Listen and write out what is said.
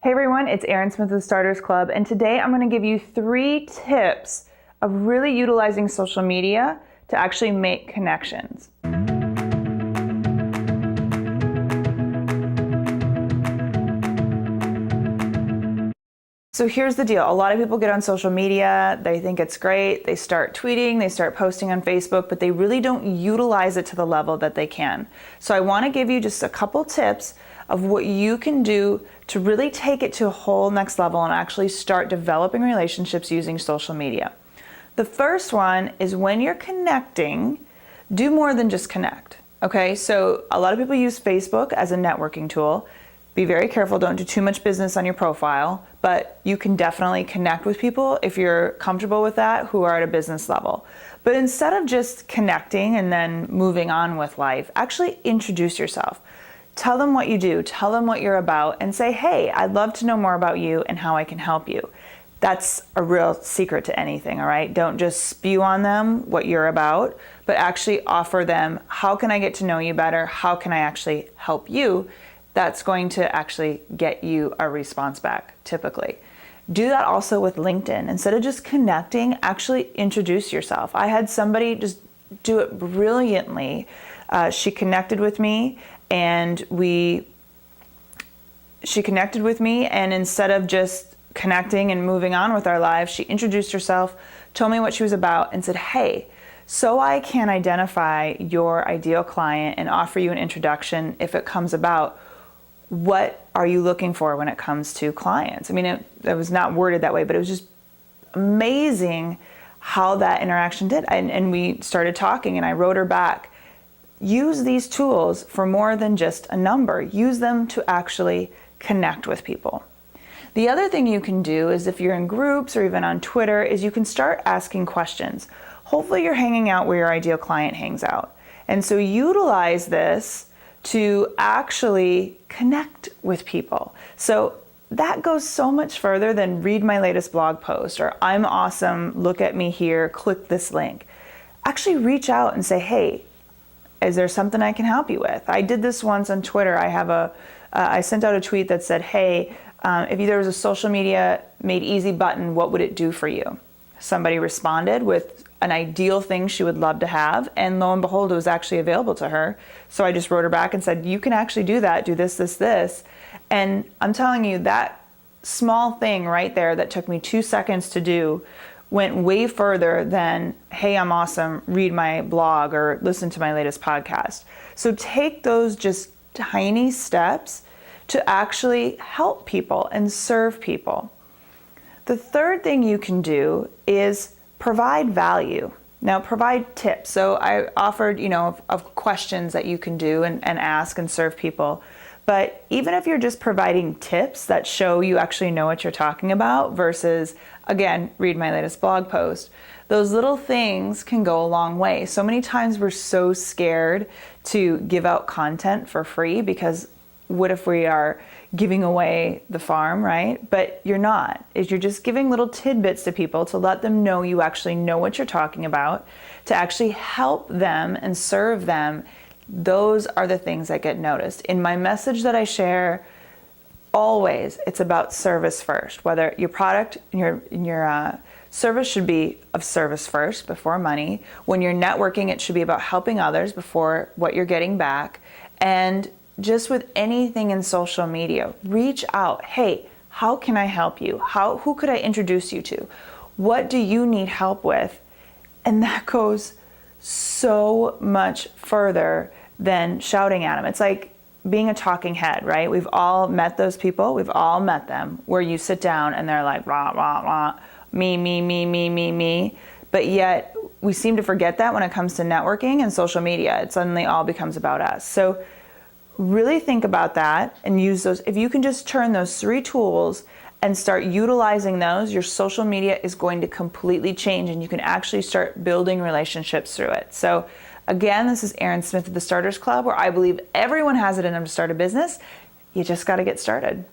Hey everyone, it's Erin Smith of the Starters Club, and today I'm going to give you 3 tips of really utilizing social media to actually make connections. So here's the deal. A lot of people get on social media, they think it's great, they start tweeting, they start posting on Facebook, but they really don't utilize it to the level that they can. So I want to give you just a couple tips of what you can do to really take it to a whole next level and actually start developing relationships using social media. The first one is when you're connecting, do more than just connect. Okay, so a lot of people use Facebook as a networking tool. Be very careful, don't do too much business on your profile, but you can definitely connect with people if you're comfortable with that who are at a business level. But instead of just connecting and then moving on with life, actually introduce yourself. Tell them what you do, tell them what you're about, and say, hey, I'd love to know more about you and how I can help you. That's a real secret to anything, all right? Don't just spew on them what you're about, but actually offer them, how can I get to know you better? How can I actually help you? That's going to actually get you a response back, typically. Do that also with LinkedIn. Instead of just connecting, actually introduce yourself. I had somebody just do it brilliantly. She connected with me, and instead of just connecting and moving on with our lives, she introduced herself, told me what she was about, and said, hey, so I can identify your ideal client and offer you an introduction if it comes about. What are you looking for when it comes to clients? I mean, it was not worded that way, but it was just amazing how that interaction did. And we started talking, and I wrote her back. Use these tools for more than just a number. Use them to actually connect with people. The other thing you can do is, if you're in groups or even on Twitter, is you can start asking questions. Hopefully you're hanging out where your ideal client hangs out. And so utilize this to actually connect with people. So that goes so much further than read my latest blog post or I'm awesome, look at me here, click this link. Actually reach out and say, hey, is there something I can help you with? I did this once on Twitter. I sent out a tweet that said, hey, if there was a social media made easy button, what would it do for you? Somebody responded with an ideal thing she would love to have, and lo and behold, it was actually available to her. So I just wrote her back and said, you can actually do that, do this, this, this. And I'm telling you, that small thing right there that took me 2 seconds to do went way further than, hey, I'm awesome, read my blog or listen to my latest podcast. So take those just tiny steps to actually help people and serve people. The third thing you can do is provide value. Now, provide tips. So I offered, of questions that you can do and ask and serve people. But even if you're just providing tips that show you actually know what you're talking about versus, again, read my latest blog post, those little things can go a long way. So many times we're so scared to give out content for free because what if we are giving away the farm, right? But you're not. You're just giving little tidbits to people to let them know you actually know what you're talking about, to actually help them and serve them. Those are the things that get noticed. In my message that I share, always, it's about service first. Whether your product and your service should be of service first before money. When you're networking, it should be about helping others before what you're getting back. And just with anything in social media, reach out. Hey, how can I help you? Who could I introduce you to? What do you need help with? And that goes so much further than shouting at them. It's like being a talking head, right? We've all met those people. We've all met them where you sit down and they're like, rah, rah, rah, me, me, me, me, me, me. But yet we seem to forget that when it comes to networking and social media. It suddenly all becomes about us. So really think about that and use those. If you can just turn those 3 tools and start utilizing those, your social media is going to completely change and you can actually start building relationships through it. So again, this is Erin Smith of the Starters Club, where I believe everyone has it in them to start a business. You just got to get started.